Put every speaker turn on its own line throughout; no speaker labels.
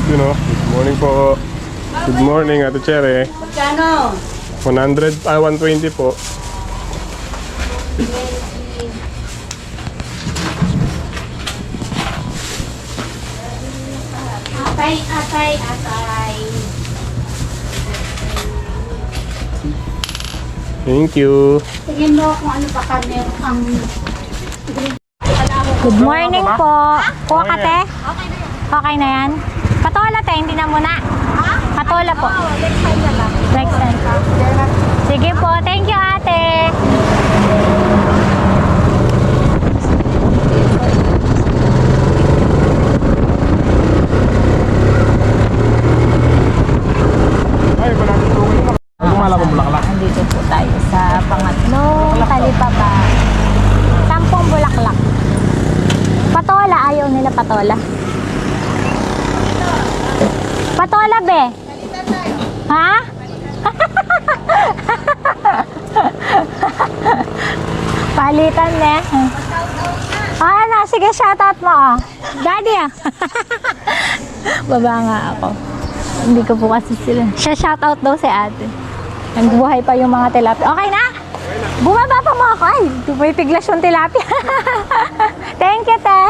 Yun o. Good morning po. Good morning, Ate Chere.
Magkano?
120 po.
Atay.
Thank you.
Tingin mo kung ano pa kami ang...
Good morning po. Kuha ka, te? Okay na yan. Patola, te. Hindi na muna. Patola po.
Next time na lang.
Next time. Sige po. Thank you, ate.
Ay, malapit po kayo. Gumala po bulaklak.
Andito po tayo sa pangatlong talipapa. 10 bulaklak. Patola. Ayaw nila patola. Patola, be. Ha? Palitan, ne? Sige, shoutout mo, oh. Daddy, ah. Baba nga ako. Hindi ko po kasi sila. Siya shoutout daw si ate. Nagbuhay pa yung mga tilapia. Okay na? Bumaba pa mo ako. Ay, may piglas yung tilapia. Thank you, te.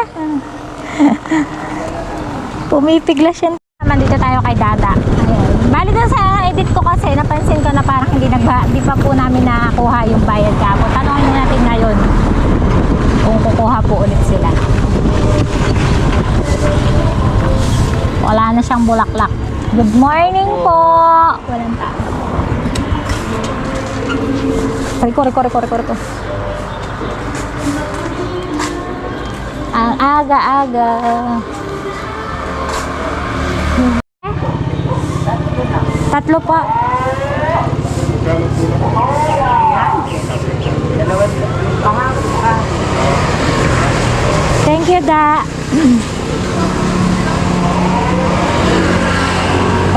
Pumipiglas yung nandito tayo kay Dada. Ayun. Bali doon sa edit ko kasi napansin ko na parang di pa po namin nakakuha yung bayad kapo. Tanongin natin ngayon kung kukuha po ulit sila. Wala na siyang bulaklak. Good morning po. Walang tao. Riko. Ang aga-aga. Tatlo pa. Thank you, Da.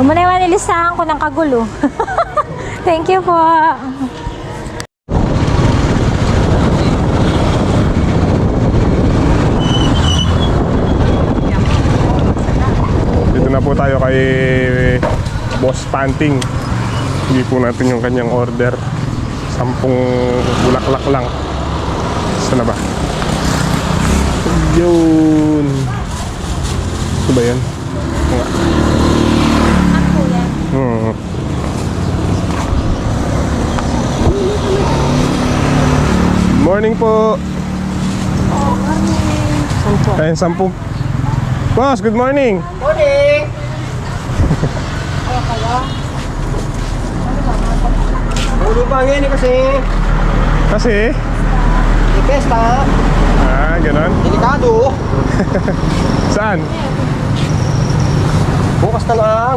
Muna yung nilisahan ko ng kagulo. Thank you po.
Dito na po tayo kay Boss Panting. Hindi po natin yung kanyang order. 10 bulaklak lang. Saan na ba? Yun. Ito ba yan? Nga. Morning po. Ayun, 10. Boss, good morning.
Morning! Ulo pa ngayon kasi
Kasi?
may pesta.
Ganon.
Delikado.
Saan?
Bukas na lang.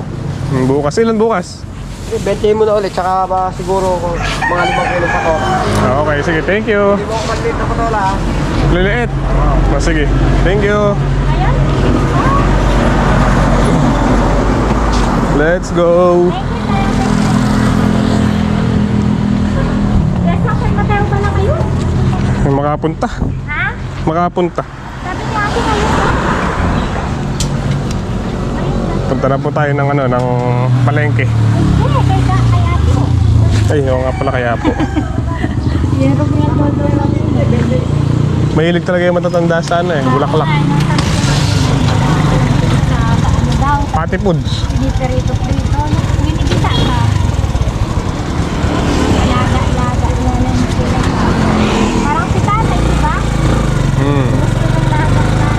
Bukas. Ilan bukas?
Bente mo na ulit. Tsaka ba siguro kung mga 5 kilong patola.
Okay, sige. Thank you.
Hindi mo ako malit na patola.
Liliit. Sige. Thank you. Let's go.
Mateo pala kayo?
Makapunta.
Ha?
Makapunta.
Sabi ni ate kayo po?
Punta na po tayo ng ng palengke.
Hindi, kay ate po.
Ay, oo nga pala kaya po.
Meron mo yan todo lang.
Mahilig talaga yung matatanda sa bulaklak.
Ano daw?
Pati foods.
Hindi perito-perito. Ginigisa ka. Laga-laga na lang sila. Parang si tatay, di ba? Gusto ng laga-laga.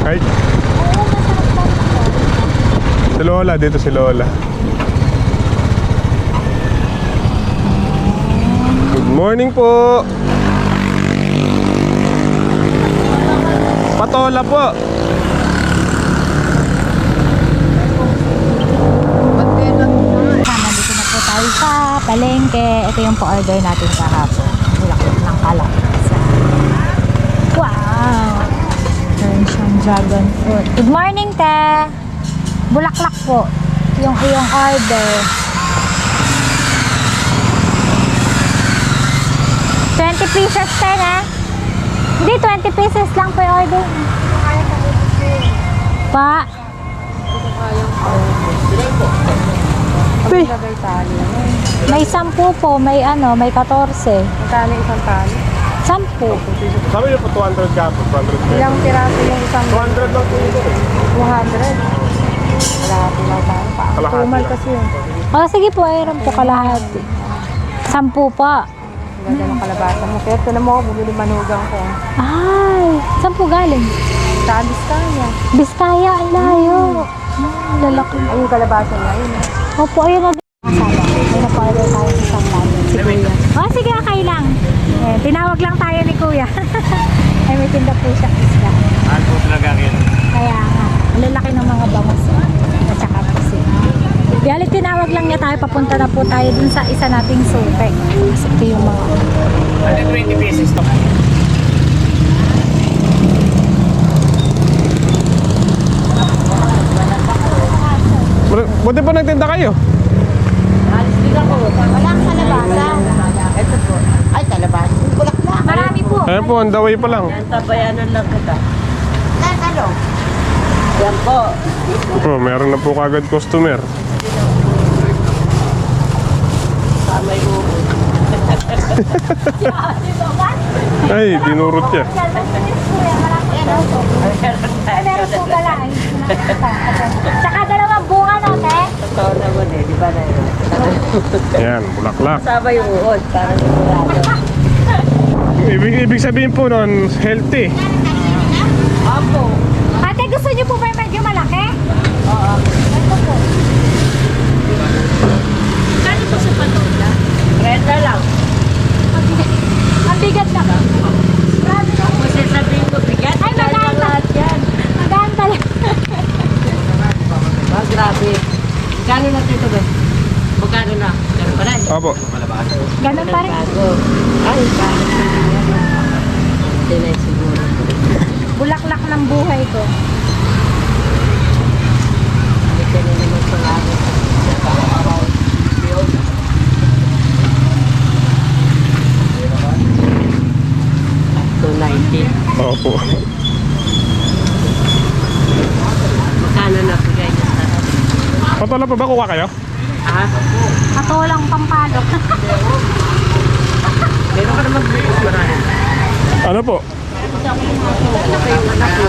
Ay,
Oo, masarap pa ito.
si Lola. Dito si Lola. Good morning po. Patola po.
Nandito na po tayo sa palengke. Ito yung pa-order natin kahapon. Bulaklak ng kalabasa. Wow! Meron siyang dragon fruit. Good morning, te! Bulaklak po. Yung iyong order. 20 pieces 10 eh. Hindi, 20 pieces lang po yung order. Pa.
Lagay tali.
May 10 po, may ano, may 14.
Magkano isang tali?
10.
Sabi niyo po 200 ka po, 200 pesos.
Ilang piraso yung isang
200 lang po ito.
200? Wala po lang tayo.
Kalahati
Tumal
lang.
kasi yun.
Oh, sige po, ayun po kalahati. 10 po.
Ganda ng kalabasa mo. Kaya ito na mo, bumili manugang ko.
Ay, 10 galing.
Sa Biskaya.
Biskaya, ang layo. Lalaki.
Ay, yung kalabasa na yun.
Opo, ayun na. Masala. May na-order tayo sa isang layo. Si Kuya. Oh, sige, okay lang. Eh, tinawag lang tayo ni Kuya. Ay, may tinda po siya isda.
Ano talaga rin?
Kaya nga, ang lalaki ng mga bangus. At saka po siya. Biyali, tinawag lang niya tayo. Papunta na po tayo dun sa isa nating supe. Kasi ito yung mga...
20 pesos to. Buti pa nagtinda kayo.
Walang kalabasa.
Ito po. Ay, kalabasa. Bulaklak.
Marami po.
Ayan po, on the way pa lang.
Tabayanan lang kita. Ano? Yan po.
Oh, meron na po kagad customer.
Samay mo.
Ay, dinurot niya.
Meron po pala. Tsaka dalawang bunga no, te?
Totoo naman eh, di ba na yun?
Ayan, bulaklak.
Sabay yung uod, para sigurado.
Ibig sabihin po nun, healthy.
Apo.
Ate, gusto niyo po ba yung medyo malaki? Oo. Ito po. Kano po sa patola?
Renta lang.
Ang bigat na. Grabe na.
Kasi sabihin ko, bigat.
Ay, magaan pa.
lahat yan.
Magaan talaga.
Ah, grabe. Magkano na dito ba? Magkano na? Magkano pa rin?
Opo.
Ganun pa rin.
Bago. Ay, bakit na yan? Hindi na siguro.
Bulaklak ng buhay ko.
Ito na naman pangako. 290.
Opo.
Magkano na bigay niya sa akin?
Patola pa ba kuha kayo?
Ha?
Patulang pampalo.
Meron ka naman bukas marami.
Ano po?
Ano pa yung anak mo?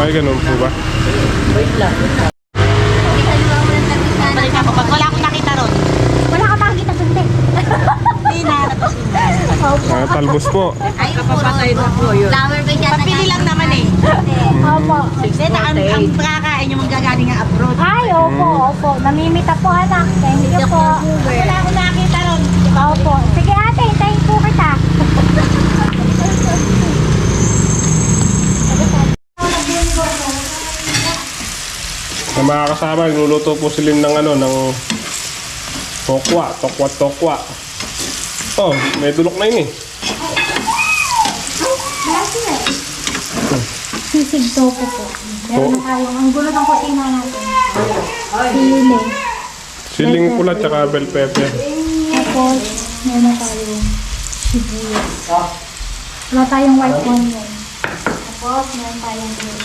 Ay, ganun po ba?
Wait lang.
Balik ako pag wala akong nakita ron.
Wala ka makikita kundi.
Hindi na napasindan.
Ah, talbos po.
Ay,
Kapapatay na po yun.
flower base yan. Pabili lang naman eh.
Opo.
Hindi, ang makakain yung magagaling ng abroad.
Ay, opo, opo. Namimita po anak. Thank you po.
Wala akong nakita ron.
Opo. Sige ate, hintayin po kita.
Sa mga kasama, nagluluto po sila ng ano, ng tokwa. Oh, may dulok na yun eh.
Sisig tofu po. Meron na tayong, ang gulo ng kusina natin. Sili.
Siling pula tsaka bell pepper.
Tapos, meron na tayong sibuyas. Wala tayong white onion. Tapos, meron tayong green.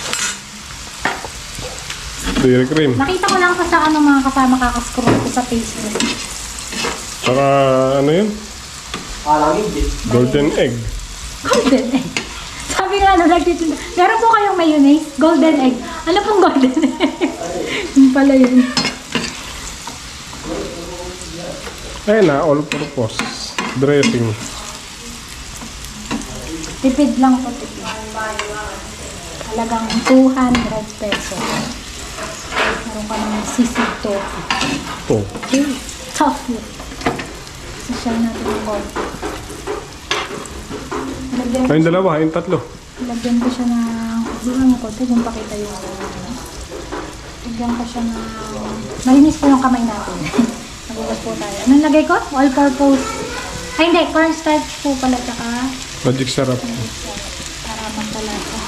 Dairy cream.
Nakita ko lang po sa ano mga kasama kakascroll ko sa Facebook.
Tsaka ano yun? Golden egg.
Golden egg. Sabi nga na nagtitinda. Meron po kayong mayonnaise? Golden egg. Ano pong golden egg? Yun pala yun.
Ayun na, all purpose. Dressing.
Tipid lang po tipid. Halagang 200 pesos. Meron ka ng sisig tofu.
Oh.
Tofu. Social natin yung konti.
Ayun dalawa, ayun tatlo.
Lagyan ko siya ng... Siguro ng konti kung pakita yung... Lagyan ko siya ng... Malinis po yung kamay natin. Nagugas po tayo. Anong lagay ko? All-purpose. Ay hindi, cornstarch po pala tsaka...
Magic sarap.
Para magkalasa.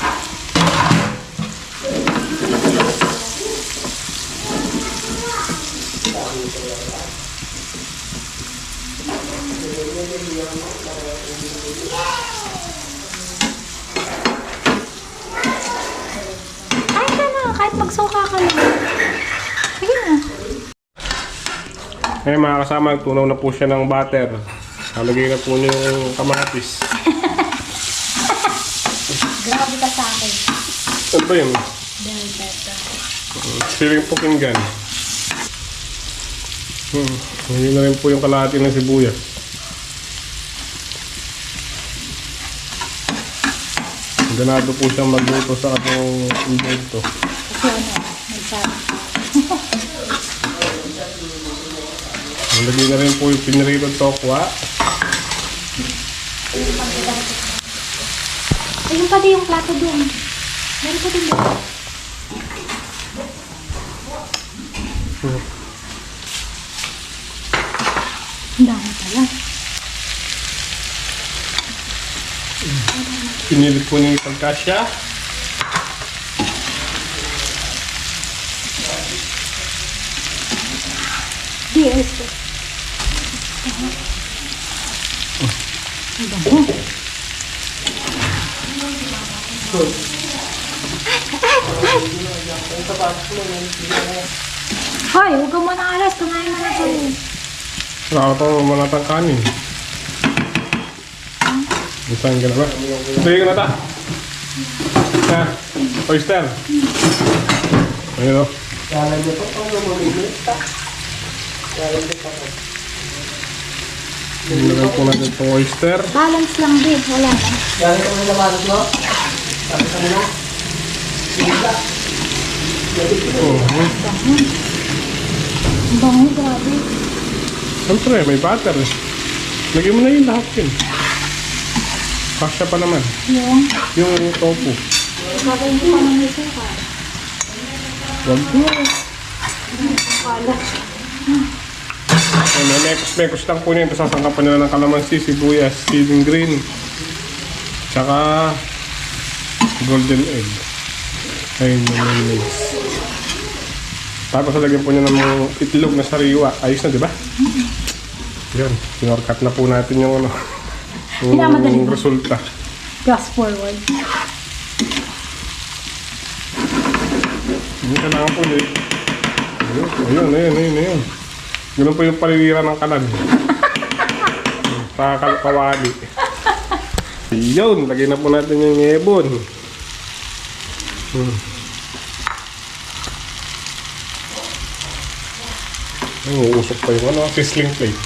Kahit ka na, kahit magsuka ka lang. Sige na.
Ngayon mga kasama, tunaw na po siya ng butter. Halagay na po niyo yung kamatis.
Grabe ka sa akin.
Ano ba yun?
Bell pepper.
Siling pukinggan. Ngayon na rin po yung kalahati ng sibuyas. Ganado po siyang magluto sa atong invento.
Kasi ano, may sabi.
Nalagay na rin po yung piniritong tokwa.
Ayun pati yung plato doon. Meron pa din doon. Ang dami pala.
Pinilit po niya yung pagkasya.
Yes. Ang dami. Hoy, huwag ka muna alas. Kumain na tayo.
Nakakatawa mo manatang kanin. Isahin ka na ba? Sige ka na ta. Ha? Oyster. Ayun o. Nilagay po natin itong oyster.
Balance lang din. Wala na. Ang bango, grabe.
Siyempre, may butter eh. Lagyan mo na yun lahat yun. Kasya pa naman. Yung tofu.
Gagawin ko pa ng isa ka.
Wag mo.
Pala.
Mekos-mekos lang po niya. Ito sasangkapan nila ng kalamansi, sibuyas, seeding green. Tsaka golden egg. Ayun yung mayonnaise. Tapos lagyan po niya ng mga itlog na sariwa. Ayos na, di ba? Yan. Sinorkat na po natin yung ano.
Pinamadali
Yung
na.
resulta.
Fast forward.
Hindi kailangan po niya. Ayun. Ganun po yung palilira ng kalan. Sa kawali. Yun, lagay na po natin yung ebon. Ay, uusok pa yung ano, sizzling plate.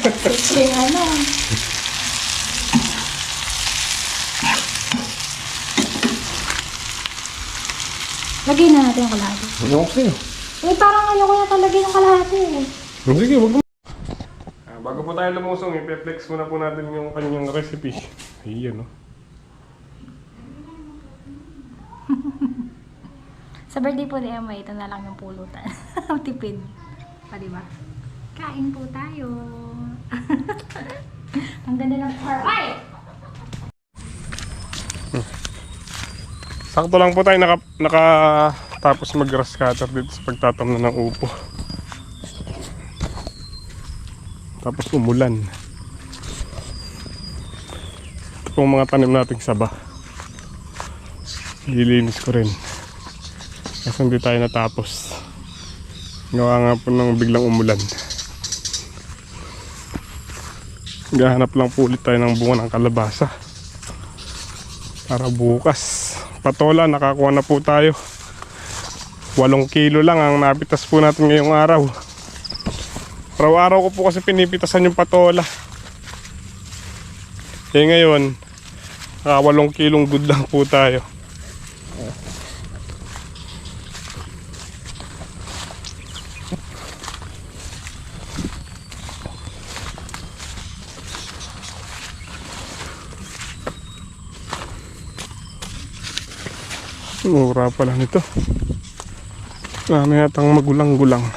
Kasi ano. Lagyan na natin yung kalahati.
Ano ko sa'yo?
Eh, parang ayoko na talaga yung kalahati eh.
Sige, wag mo. Bago po tayo lumusong, i-flex muna po natin yung kanyang recipe. Ayan, no?
Sa birthday po ni Emma, ito na lang yung pulutan. Tipid. Pa, diba? Kain po tayo. Ang ganda ng par. Ay!
Sakto lang po tayo nakatapos mag-grass cutter dito sa pagtatamnan ng upo. Tapos umulan. Ito pong mga tanim nating saba. Lilinis ko rin. Kasi hindi tayo natapos. Gawa nga po ng biglang umulan. Gahanap lang po ulit tayo ng bunga ng kalabasa. Para bukas. Patola, nakakuha na po tayo. 8 kilo lang ang napitas po natin ngayong araw. Araw-araw ko po kasi pinipitasan yung patola. Eh ngayon, 8 kilong good lang po tayo. Mura pala nito. Ano yatang magulang-gulang.